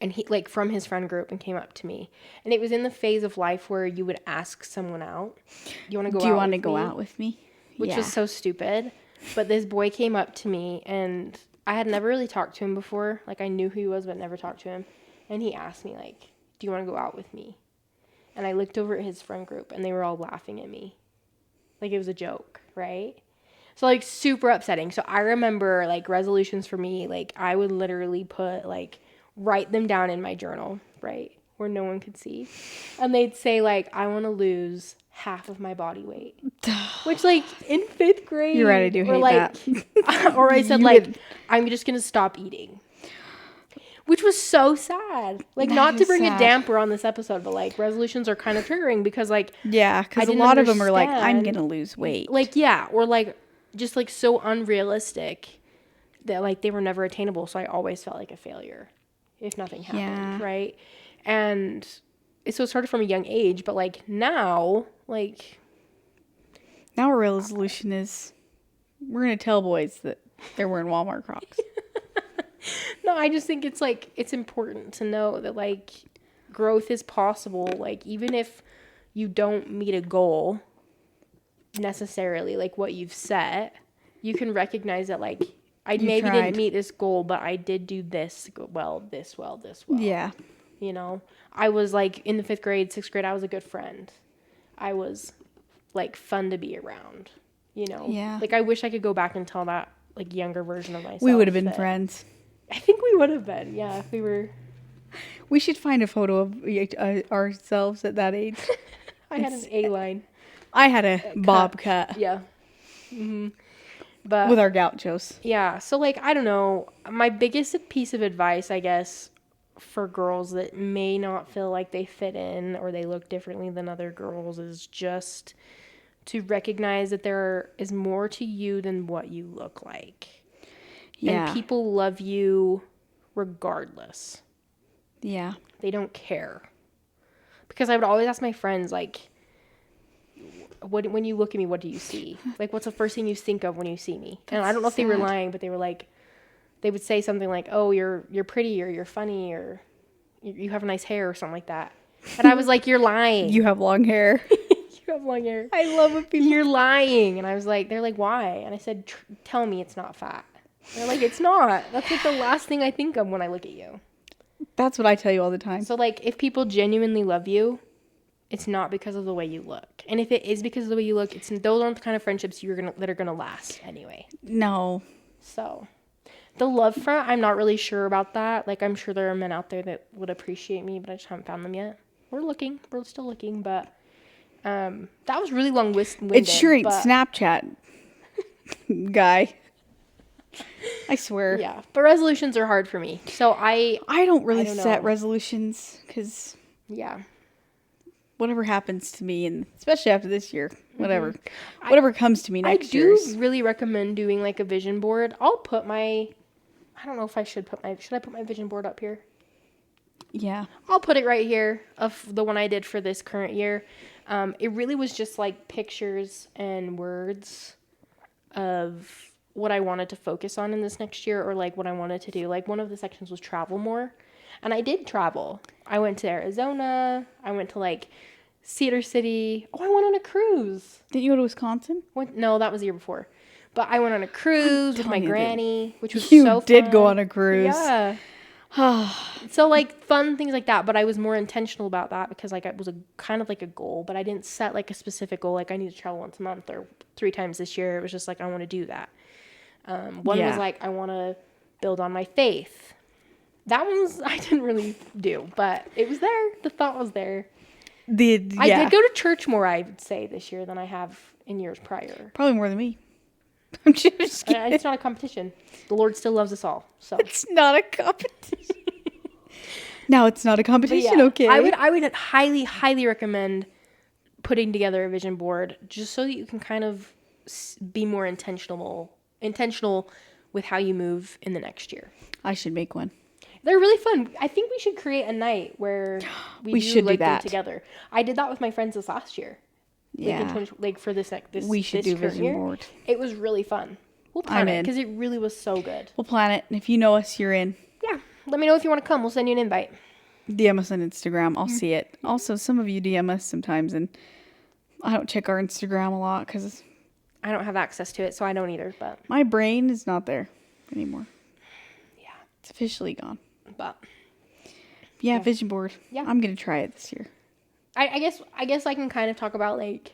and he, like, from his friend group, and came up to me. And it was in the phase of life where you would ask someone out. Do you want to go out with me? Which was so stupid. But this boy came up to me, and I had never really talked to him before. Like, I knew who he was, but never talked to him. And he asked me, like, do you want to go out with me? And I looked over at his friend group, and they were all laughing at me. Like, it was a joke, right? So, like, super upsetting. So I remember, like, resolutions for me, like, I would literally put, like, write them down in my journal, right, where no one could see. And they'd say, like, I want to lose half of my body weight. Which, like, in 5th grade. You're right, I do hate that. Or I said, like, I'm just going to stop eating. Which was so sad. Like, not to bring a damper on this episode, but, like, resolutions are kind of triggering because, like... Yeah, because a lot of them are like, I'm going to lose weight. Like, yeah, or, like, just, like, so unrealistic that, like, they were never attainable, so I always felt like a failure if nothing happened, right? And so it started from a young age, but, like, now, like... Now our resolution is we're going to tell boys that they're wearing Walmart Crocs. No, I just think it's, like, it's important to know that, like, growth is possible. Like, even if you don't meet a goal necessarily, like, what you've set, you can recognize that, like, I maybe didn't meet this goal, but I did do this well. Yeah. You know? I was, like, in the 5th grade, 6th grade, I was a good friend. I was, like, fun to be around, you know? Yeah. Like, I wish I could go back and tell that, like, younger version of myself. We would have been friends. I think we would have been, yeah, if we were. We should find a photo of ourselves at that age. I had an A-line. I had a bob cut. Yeah. Mm-hmm. But with our gauchos. Yeah, so, like, I don't know. My biggest piece of advice, I guess, for girls that may not feel like they fit in or they look differently than other girls is just to recognize that there is more to you than what you look like. Yeah. And people love you regardless. Yeah. They don't care. Because I would always ask my friends, like, when you look at me, what do you see? Like, what's the first thing you think of when you see me? And I don't know if they were lying, but they were like, they would say something like, oh, you're pretty, or you're funny, or you have nice hair, or something like that. And I was like, you're lying. You have long hair. You have long hair. I love it. You're lying. And I was like, they're like, why? And I said, tell me it's not fat. They're like, it's not. That's like the last thing I think of when I look at you. That's what I tell you all the time. So, like, if people genuinely love you, it's not because of the way you look. And if it is because of the way you look, those aren't the kind of friendships that are gonna last anyway. No. So, the love front, I'm not really sure about that. Like, I'm sure there are men out there that would appreciate me, but I just haven't found them yet. We're still looking, but that was really long-winded. It sure ain't Snapchat, guy. I swear. Yeah, but resolutions are hard for me. So I don't really set resolutions because whatever happens to me, and especially after this year, whatever comes to me next year. I do really recommend doing like a vision board. I'll put I don't know if I should I put my vision board up here? Yeah. I'll put it right here of the one I did for this current year. It really was just like pictures and words of what I wanted to focus on in this next year, or like what I wanted to do. Like, one of the sections was travel more, and I did travel. I went to Arizona. I went to like Cedar City. Oh, I went on a cruise. Didn't you go to Wisconsin? No, that was the year before. But I went on a cruise with my granny, which was so fun. You did go on a cruise. Yeah. So, like, fun things like that, but I was more intentional about that because, like, it was kind of like a goal, but I didn't set like a specific goal, like I need to travel once a month or 3 times this year. It was just like, I want to do that. One was like, I want to build on my faith. That one I didn't really do, but it was there. The thought was there. I did go to church more, I would say, this year than I have in years prior. Probably more than me. I'm just kidding. It's not a competition. The Lord still loves us all. So it's not a competition. No, it's not a competition. Yeah, okay. I would highly recommend putting together a vision board just so that you can kind of be more intentional with how you move in the next year. I should make one. They're really fun. I think we should create a night where we should do them together. I did that with my friends this last year. Yeah. For this we should do vision board. It was really fun. We'll plan it because it really was so good. We'll plan it, and if you know us, you're in. Yeah. Let me know if you want to come. We'll send you an invite. DM us on Instagram. I'll see it. Also, some of you DM us sometimes, and I don't check our Instagram a lot because I don't have access to it, so I don't either. But my brain is not there anymore. Yeah. It's officially gone. But yeah, vision board. Yeah. I'm going to try it this year. I guess I can kind of talk about like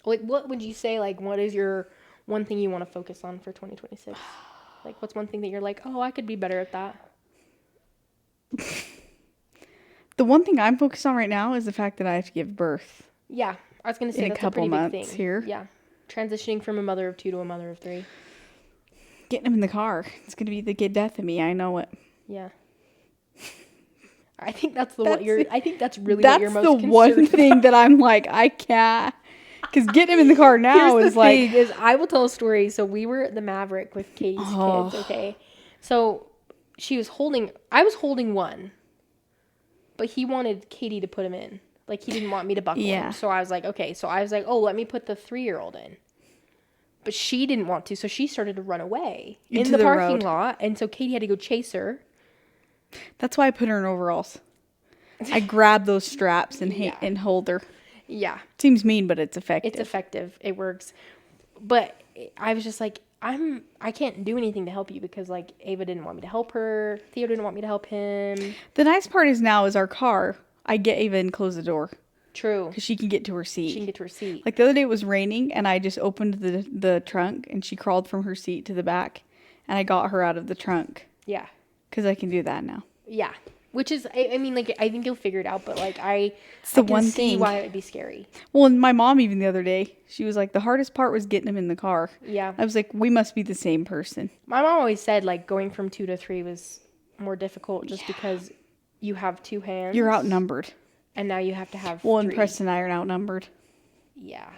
what would you say, like, what is your one thing you want to focus on for 2026? Like, what's one thing that you're like, oh, I could be better at that? The one thing I'm focused on right now is the fact that I have to give birth. Yeah, I was going to say that's a pretty big thing. Here. Yeah, transitioning from a mother of 2 to a mother of 3. Getting him in the car. It's going to be the death of me. I know it. Yeah. I think that's what you're most the one thing that I'm like, I can't. Because getting him in the car now is like. I will tell a story. So we were at the Maverick with Katie's kids, okay? So I was holding one, but he wanted Kaytee to put him in. Like, he didn't want me to buckle him. So I was like, okay. So I was like, oh, let me put the 3-year-old in. But she didn't want to, so she started to run away in the parking lot. And so Kaytee had to go chase her. That's why I put her in overalls. I grab those straps and hold her. Yeah. Seems mean, but it's effective. It's effective. It works. But I was just like, I can't do anything to help you because, like, Ava didn't want me to help her. Theo didn't want me to help him. The nice part is now is our car. I get Ava and close the door. True. Because she can get to her seat. She can get to her seat. Like, the other day it was raining, and I just opened the trunk, and she crawled from her seat to the back, and I got her out of the trunk. Yeah. Because I can do that now. Yeah. Which is, I mean, like, I think you'll figure it out, but, like, it's the one thing. See why it would be scary. Well, and my mom, even the other day, she was like, the hardest part was getting him in the car. Yeah. I was like, we must be the same person. My mom always said, like, going from 2 to 3 was more difficult just because you have 2 hands. You're outnumbered. And now you have to have 3. And Preston and I are outnumbered. Yeah.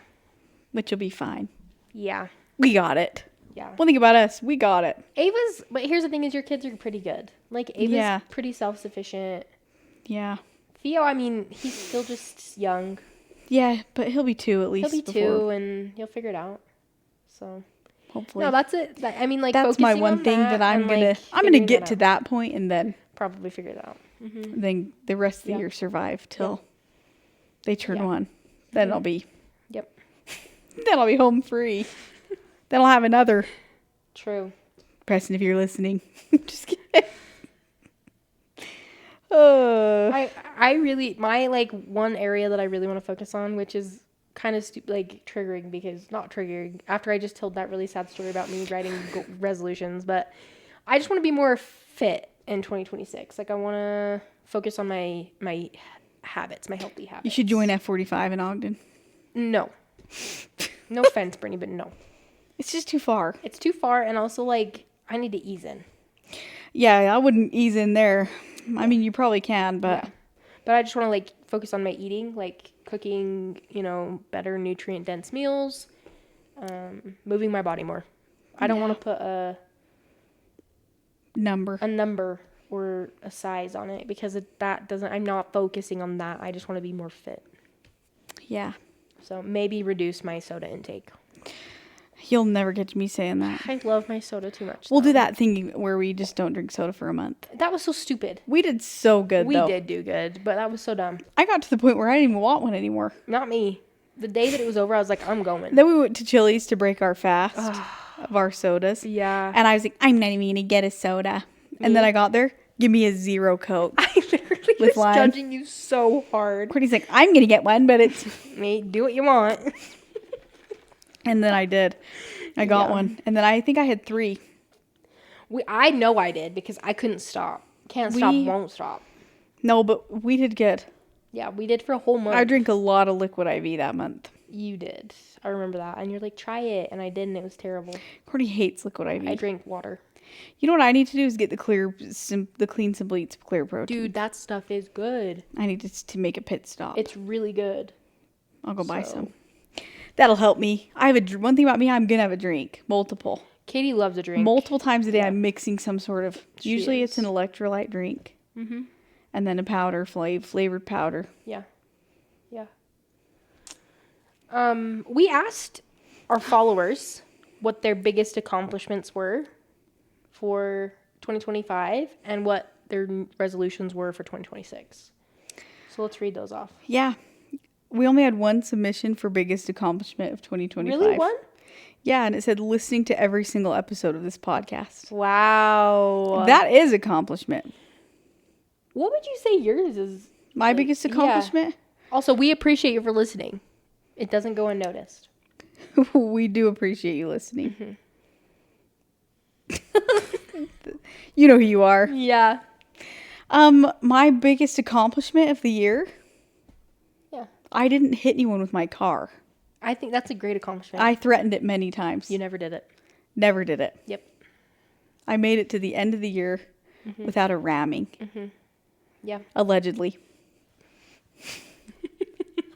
Which will be fine. Yeah. We got it. Yeah. One thing about us, we got it. But here's the thing is your kids are pretty good. Like, Ava's pretty self-sufficient. Yeah. Theo, I mean, he's still just young. Yeah, but he'll be 2 at least. He'll be 2 and he'll figure it out. So. Hopefully. No, that's it. I mean, like, that's my one thing that I'm gonna get to that point and then. Probably figure it out. Mm-hmm. Then the rest of the year survive till they turn 1. Then I'll be. Yep. Then I'll be home free. Then I'll have another. True. Preston, if you're listening. Just kidding. I really, my, like, one area that I really want to focus on, which is kind of like triggering because, not triggering, after I just told that really sad story about me writing resolutions, but I just want to be more fit in 2026. Like, I want to focus on my habits, my healthy habits. You should join F45 in Ogden. No. No offense, Brittany, but no. It's just too far. It's too far, and also, like, I need to ease in. Yeah, I wouldn't ease in there. I mean, you probably can, but... Yeah. But I just want to, like, focus on my eating, like, cooking, better nutrient-dense meals, moving my body more. I don't want to put a number or a size on it because I'm not focusing on that. I just want to be more fit. Yeah. So maybe reduce my soda intake. You'll never get me saying that. I love my soda too much. We'll do that thing where we just don't drink soda for a month. That was so stupid. We did so good, though. We did do good, but that was so dumb. I got to the point where I didn't even want one anymore. Not me. The day that it was over, I was like, I'm going. Then we went to Chili's to break our fast of our sodas. Yeah. And I was like, I'm not even going to get a soda. And then I got there, give me a 0 Coke. I literally was judging you so hard. Courtney's like, I'm going to get one, but it's... Me, do what you want. And then I did. I got one. And then I think I had 3. I know I did because I couldn't stop. Can't stop, won't stop. No, but we did good. Yeah, we did for a whole month. I drink a lot of liquid IV that month. You did. I remember that. And you're like, try it. And I didn't. It was terrible. Courtney hates liquid IV. I drank water. You know what I need to do is get the Clean Simple Eats Clear Protein. Dude, that stuff is good. I need to make a pit stop. It's really good. I'll go buy some. That'll help me. I have one thing about me. I'm gonna have a drink, multiple. Kaytee loves a drink. Multiple times a day, I'm mixing some sort of. Usually, it's an electrolyte drink, and then a powder, flavored powder. Yeah. We asked our followers what their biggest accomplishments were for 2025 and what their resolutions were for 2026. So let's read those off. Yeah. We only had one submission for biggest accomplishment of 2025. Really? One? Yeah, and it said listening to every single episode of this podcast. Wow. That is accomplishment. What would you say yours is? My biggest accomplishment? Yeah. Also, we appreciate you for listening. It doesn't go unnoticed. We do appreciate you listening. You know who you are. Yeah. My biggest accomplishment of the year? Yeah. I didn't hit anyone with my car. I think that's a great accomplishment. I threatened it many times. You never did it. Never did it. Yep. I made it to the end of the year without a ramming. Yeah. Allegedly.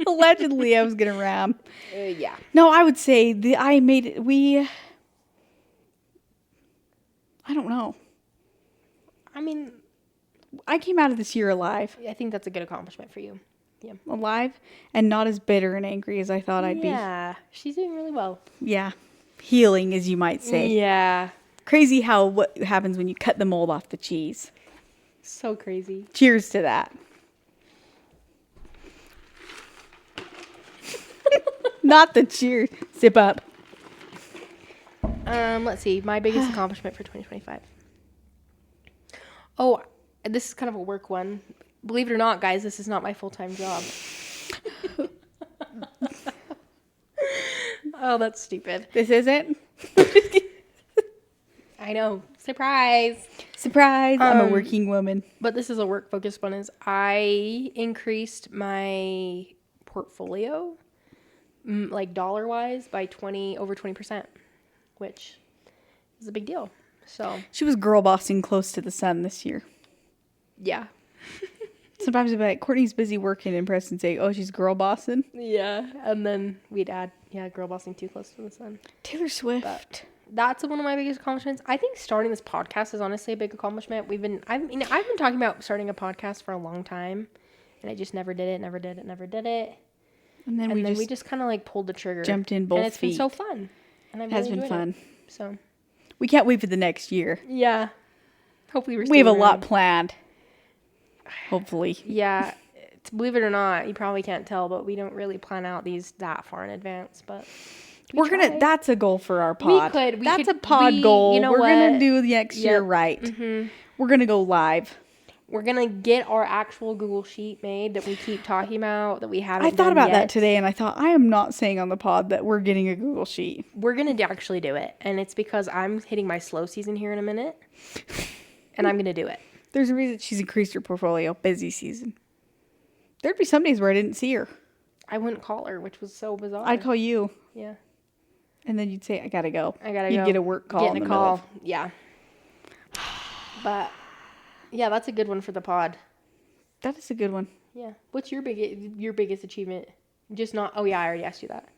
Allegedly, I was going to ram. Yeah. No, I would say I made it. I don't know. I mean, I came out of this year alive. I think that's a good accomplishment for you. Yeah. Alive and not as bitter and angry as I thought I'd be. Yeah. She's doing really well. Yeah. Healing, as you might say. Yeah. Crazy what happens when you cut the mold off the cheese. So crazy. Cheers to that. Not the cheers. Sip up. Let's see. My biggest accomplishment for 2025. Oh, this is kind of a work one. Believe it or not, guys, this is not my full-time job. Oh, that's stupid. This isn't? I know. Surprise. Surprise. I'm a working woman. But this is a work-focused one. Is I increased my portfolio, like dollar-wise, by over 20%, which is a big deal. So she was girl bossing close to the sun this year. Yeah. Sometimes I'd be like, Courtney's busy working, and Preston say, oh, she's girl bossing. Yeah. And then we'd add, girl bossing too close to the sun. Taylor Swift. But that's one of my biggest accomplishments. I think starting this podcast is honestly a big accomplishment. I've been talking about starting a podcast for a long time, and I just never did it. And then we just kind of like pulled the trigger. Jumped in both feet. And it's been so fun. And I've really enjoyed fun. So we can't wait for the next year. Yeah. Hopefully we have a lot planned. Hopefully. Yeah. Believe it or not, you probably can't tell, but we don't really plan out these that far in advance, but that's a goal for our pod. That's a pod goal. You know we're what? Gonna do the next year right. Mm-hmm. We're gonna go live. We're gonna get our actual Google sheet made that we keep talking about that we haven't. I thought about that today, and I thought I am not saying on the pod that we're getting a Google sheet. We're gonna actually do it, and it's because I'm hitting my slow season here in a minute, and I'm gonna do it. There's a reason she's increased her portfolio. Busy season. There'd be some days where I didn't see her. I wouldn't call her, which was so bizarre. I'd call you. Yeah. And then you'd say, I gotta go. You'd get a work call. Getting a call. Yeah. But yeah, that's a good one for the pod. That is a good one. Yeah. What's your biggest achievement? Just not. Oh yeah, I already asked you that.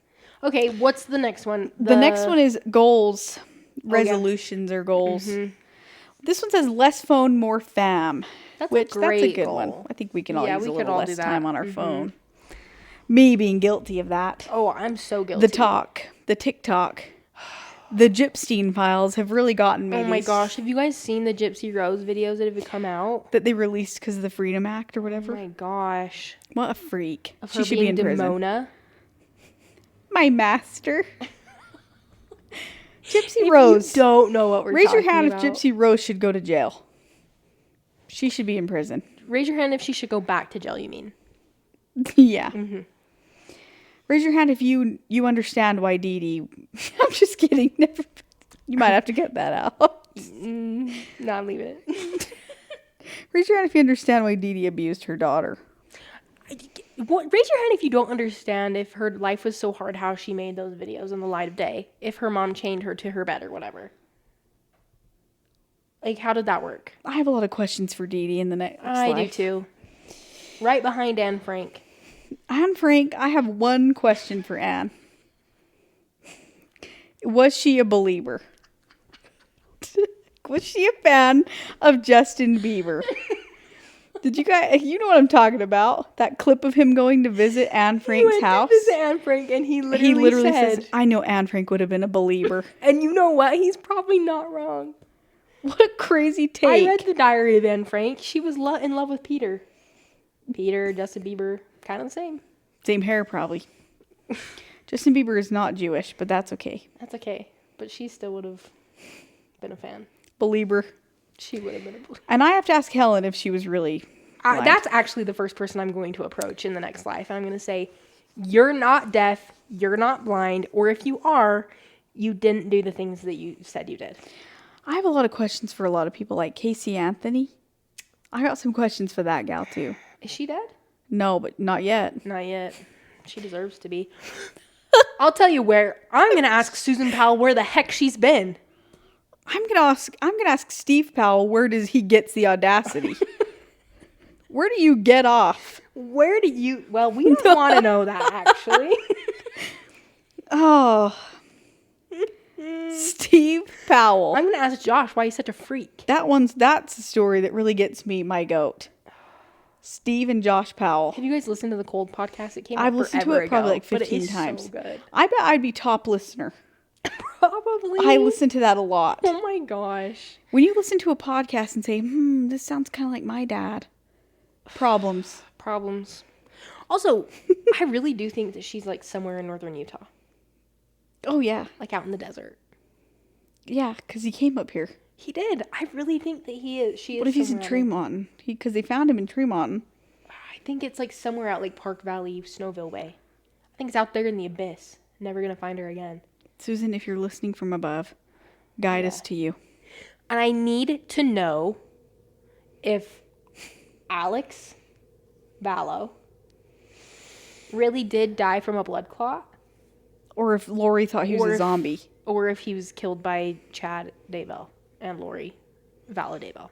Okay, what's the next one? The next one is goals, resolutions or goals. Mm-hmm. This one says less phone, more fam. That's a good goal. one. I think we can all use a little less time on our phone. Mm-hmm. Me being guilty of that. Oh, I'm so guilty. The TikTok, the Gypstein files have really gotten me. Oh my gosh, have you guys seen the Gypsy Rose videos that have come out? That they released because of the Freedom Act or whatever? Oh my gosh. What a freak. She should be in prison. Demona. My master. Gypsy Rose. You don't know what we're talking about. Raise your hand if Gypsy Rose should go to jail. She should be in prison. Raise your hand if she should go back to jail, you mean? Yeah. Mm-hmm. Raise your hand if you understand why Dee Dee... I'm just kidding. Never. You might have to get that out. Nah, leave it. Raise your hand if you understand why Dee Dee abused her daughter. Raise your hand if you don't understand if her life was so hard, how she made those videos in the light of day. If her mom chained her to her bed or whatever. Like, how did that work? I have a lot of questions for Dee Dee in the next life. I do too. Right behind Anne Frank. Anne Frank, I have one question for Anne. Was she a believer? Was she a fan of Justin Bieber? Did you guys, you know what I'm talking about? That clip of him going to visit Anne Frank's house. He went to visit Anne Frank and he literally said, I know Anne Frank would have been a believer. And you know what? He's probably not wrong. What a crazy take. I read the diary of Anne Frank. She was in love with Peter. Peter, Justin Bieber, kind of the same. Same hair, probably. Justin Bieber is not Jewish, but that's okay. That's okay. But she still would have been a fan. Belieber. She would have been a believer. And I have to ask Helen if she was really blind. That's actually the first person I'm going to approach in the next life. And I'm going to say, you're not deaf, you're not blind, or if you are, you didn't do the things that you said you did. I have a lot of questions for a lot of people like Casey Anthony. I got some questions for that gal too. Is she dead? No, but not yet. Not yet. She deserves to be. I'll tell you where. I'm going to ask Susan Powell where the heck she's been. I'm gonna ask Steve Powell, where does he get the audacity? Where do you get off? Where do you... Well, we don't want to know that, actually. Oh. Steve Powell. I'm going to ask Josh why he's such a freak. That's a story that really gets me, my goat. Steve and Josh Powell. Have you guys listened to the Cold podcast? It came out I've listened to it probably like 15 times. So good. I bet I'd be top listener. Probably. I listen to that a lot. Oh my gosh. When you listen to a podcast and say, this sounds kind of like my dad. Problems. Also, I really do think that she's like somewhere in northern Utah. Oh, yeah. Like out in the desert. Yeah, because he came up here. He did. I really think that he is. She is. What if he's in Tremont? Because they found him in Tremont. I think it's like somewhere out like Park Valley, Snowville way. I think it's out there in the abyss. Never going to find her again. Susan, if you're listening from above, guide us to you. And I need to know if Alex Vallow really did die from a blood clot. Or if Lori thought he was a zombie. Or if he was killed by Chad Daybell and Lori Vallow Daybell.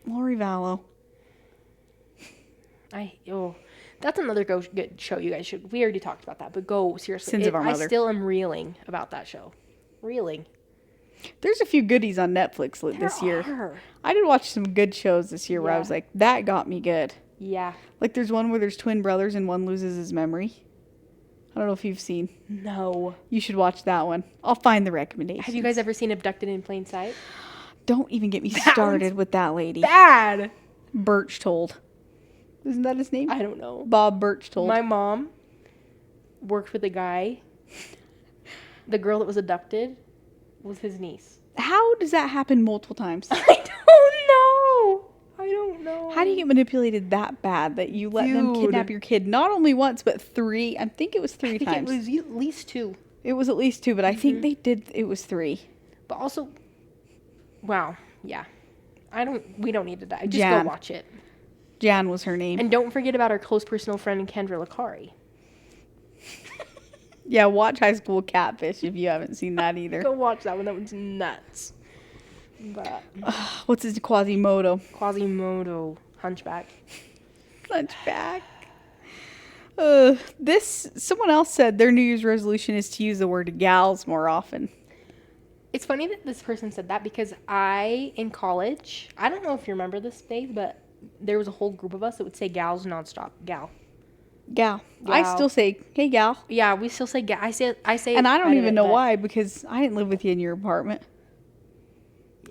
Lori Vallow. That's another good show you guys should. We already talked about that, but go seriously. Sins of Our Mother. I still am reeling about that show. Reeling. There's a few goodies on Netflix this year. I did watch some good shows this year where I was like, that got me good. Yeah. Like there's one where there's twin brothers and one loses his memory. I don't know if you've seen. No. You should watch that one. I'll find the recommendation. Have you guys ever seen Abducted in Plain Sight? Don't even get me started with that lady. Bad. Berchtold. Isn't that his name? I don't know. Bob Berchtold. My mom worked with a guy. The girl that was abducted was his niece. How does that happen multiple times? I don't know. How do you get manipulated that bad that you let them kidnap your kid not only once but three? I think it was three times. It was at least two. It was at least two, but I think it was three. But also, wow, yeah. We don't need to die. Just Jan. Go watch it. Jan was her name. And don't forget about our close personal friend Kendra Lakari. Yeah, watch High School Catfish if you haven't seen that either. Go watch that one. That one's nuts. But what's his Quasimodo? Quasimodo. Hunchback. Someone else said their New Year's resolution is to use the word gals more often. It's funny that this person said that because in college, I don't know if you remember this, Dave, but there was a whole group of us that would say gals nonstop. Gal. I still say, hey, gal. Yeah, we still say gal. I say and I don't even know why, because I didn't live with you in your apartment.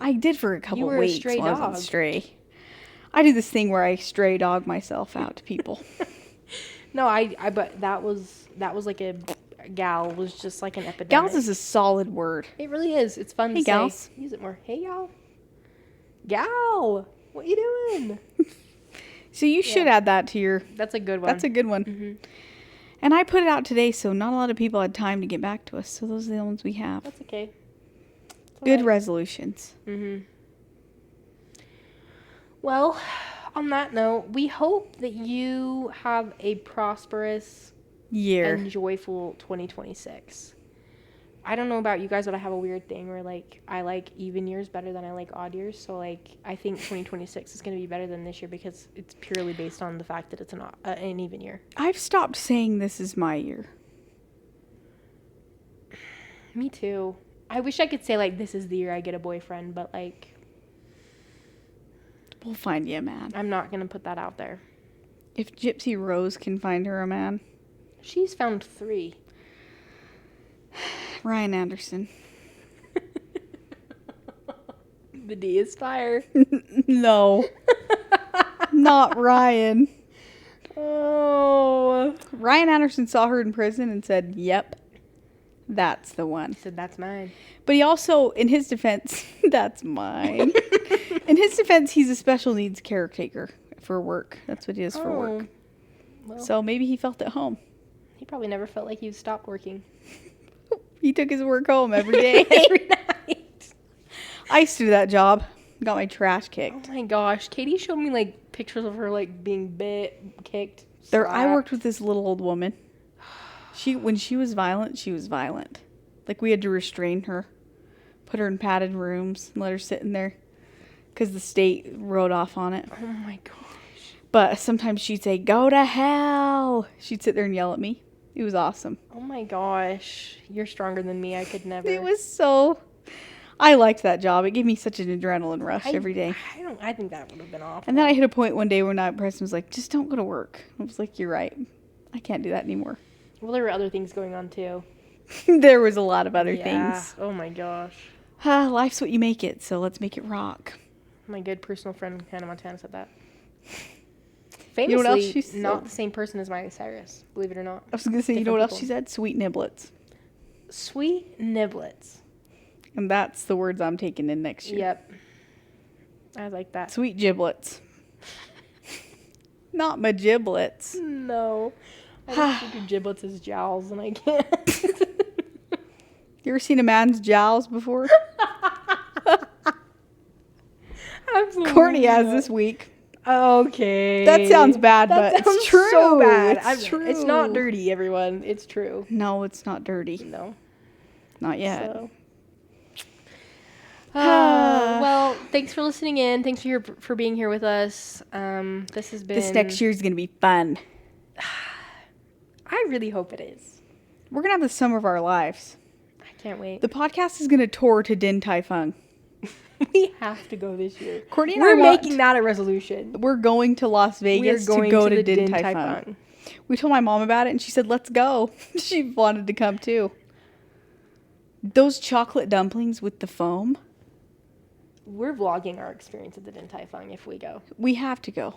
I did for a couple of weeks while I was on stray. I do this thing where I stray dog myself out to people. No, but that was like a gal was just like an epidemic. Gals is a solid word. It really is. It's fun to gals. say. Use it more. Hey, gal. Gal, what you doing? So you should add that to your... That's a good one. That's a good one. Mm-hmm. And I put it out today, so not a lot of people had time to get back to us. So those are the ones we have. That's okay. Good resolutions. Mm-hmm. Well, on that note, we hope that you have a prosperous year and joyful 2026. I don't know about you guys, but I have a weird thing where, like, I like even years better than I like odd years. So, like, I think 2026 is going to be better than this year because it's purely based on the fact that it's an even year. I've stopped saying this is my year. Me too. I wish I could say, like, this is the year I get a boyfriend, but, like... We'll find you a man. I'm not going to put that out there. If Gypsy Rose can find her a man. She's found 3. Ryan Anderson. The D is fire. No. Not Ryan. Oh. Ryan Anderson saw her in prison and said, yep, that's the one. He said, that's mine. But he also, in his defense, that's mine. In his defense, he's a special needs caretaker for work. That's what he is for work. Well, so maybe he felt at home. He probably never felt like he stopped working. He took his work home every day. Every night. I used to do that job. Got my trash kicked. Oh my gosh. Kaytee showed me, like, pictures of her, like, being bit, kicked, slapped. I worked with this little old woman. When she was violent, she was violent. Like, we had to restrain her. Put her in padded rooms and let her sit in there. Because the state wrote off on it. Oh my gosh. But sometimes she'd say, go to hell. She'd sit there and yell at me. It was awesome. Oh my gosh. You're stronger than me. I could never. It was so... I liked that job. It gave me such an adrenaline rush every day. I think that would have been awful. And then I hit a point one day when that person was like, just don't go to work. I was like, you're right. I can't do that anymore. Well, there were other things going on too. There was a lot of other things. Oh my gosh. Life's what you make it, so let's make it rock. My good personal friend Hannah Montana said that. Famously, you know what else she said? Not the same person as Miley Cyrus, believe it or not. I was going to say, you know what else she said? Sweet niblets. Sweet niblets. And that's the words I'm taking in next year. Yep. I like that. Sweet giblets. Not my giblets. No. I think of giblets as jowls, and I can't. You ever seen a man's jowls before? Absolutely. Courtney has this week. Okay. That sounds bad, but it's true. So bad. It's true. It's not dirty, everyone. It's true. No, it's not dirty. No. Not yet. So. Well, thanks for listening in. Thanks for being here with us. This has been... This next year is going to be fun. I really hope it is. We're going to have the summer of our lives. I can't wait. The podcast is going to tour to Din Tai Fung. We have to go this year. Courtney and We're making that a resolution. We're going to Las Vegas to go to Din Tai Fung. We told my mom about it, and she said, let's go. She wanted to come, too. Those chocolate dumplings with the foam. We're vlogging our experience at the Din Tai Fung if we go. We have to go.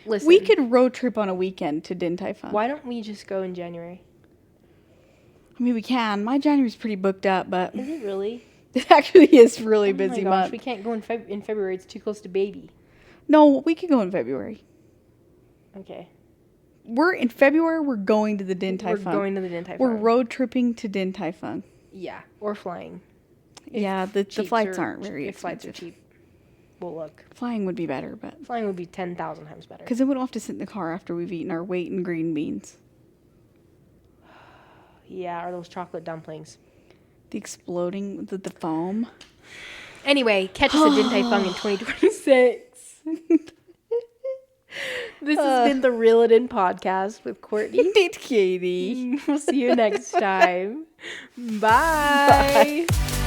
Listen. We could road trip on a weekend to Din Tai Fung. Why don't we just go in January? I mean, we can. My January's pretty booked up, but... Is it really? It actually is really busy my gosh, month. We can't go in February. It's too close to baby. No, we could go in February. Okay. We're in February. We're going to the Din Tai Fung. We're going to the Din Tai Fung. We're road tripping to Din Tai Fung. Yeah, or flying. Yeah, the flights aren't very expensive. If flights are cheap, we'll look. Flying would be better, but... Flying would be 10,000 times better. Because then we don't have to sit in the car after we've eaten our weight in green beans. Yeah, or those chocolate dumplings. The exploding, the foam. Anyway, catch us at Din Tai Fung in 2026. This has been the Reel It In podcast with Courtney and Kaytee. We'll see you next time. Bye. Bye.